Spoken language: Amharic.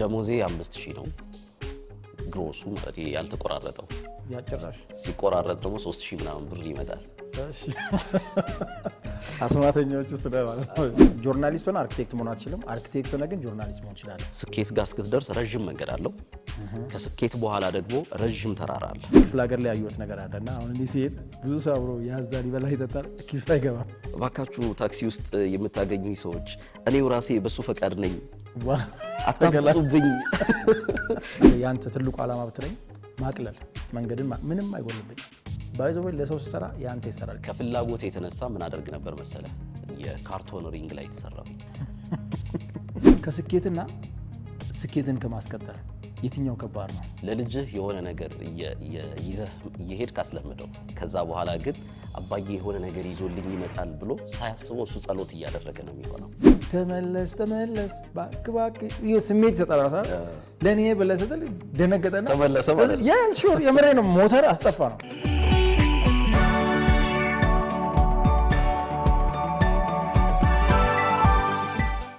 ደሞዜ 5000 ነው ግሮሱ ያልተቆራረጠው ያጨራሽ ሲቆራረጥ ደግሞ 3000 ምናምን ብር ይመጣል እሺ አስማተኞች ውስጥ ነው ማለት ነው ጆርናሊስት ሆነ አርኪቴክት መሆን አትችልም አርኪቴክት ሆነ ግን ጆርናሊስት መሆን ይችላል ስኬት ጋር እስክትደርስ ረጅም መንገድ አለው ከስኬት በኋላ ደግሞ ረጅም ተራራ አለ ክፍለ ሀገር ላይ ያዩት ነገር አለና አሁን እኔ ሲሄድ ብዙ ሰው አብሮ ያዛል ይበላ ይጠጣል ኪስ አይገባም እባካችሁ ታክሲ ውስጥ የምታገኙኝ ሰዎች እኔው ራሴ በሱ ፈቃድ ነኝ አታገላጡብኝ ያንተ ትልቁ ዓላማ ብትለኝ ማቅለል መንገድን ምንም አይጎልብኝ ባይዘው ለሰው ሲሰራ ያንተ ይሰራል ከፍላጎት የተነሳ ምን አደርግ ነበር መሰለ የካርቶን ሪንግ ላይ ተሰራው ከስኬትና ስኬትን ከማስቀጠል የትኛው ከባድ ነው ለልጅህ የሆነ ነገር ይዘህ ይሄድ ካስለመደው ከዛ በኋላ ግን አባዬ የሆነ ነገር ይዞልኝ ይመጣል ብሎ ሳያስበው እሱ ጸሎት እያደረገ ነው የሚሆነው ተመለስ ተመለስ ባክ ይሄ ስሜት ይሰጣራሳ ለኔ በለሰተል ደነገጠና ተመለሰ ማለት ያ ሹር የምሬ ነው ሞተር አስጠፋ ነው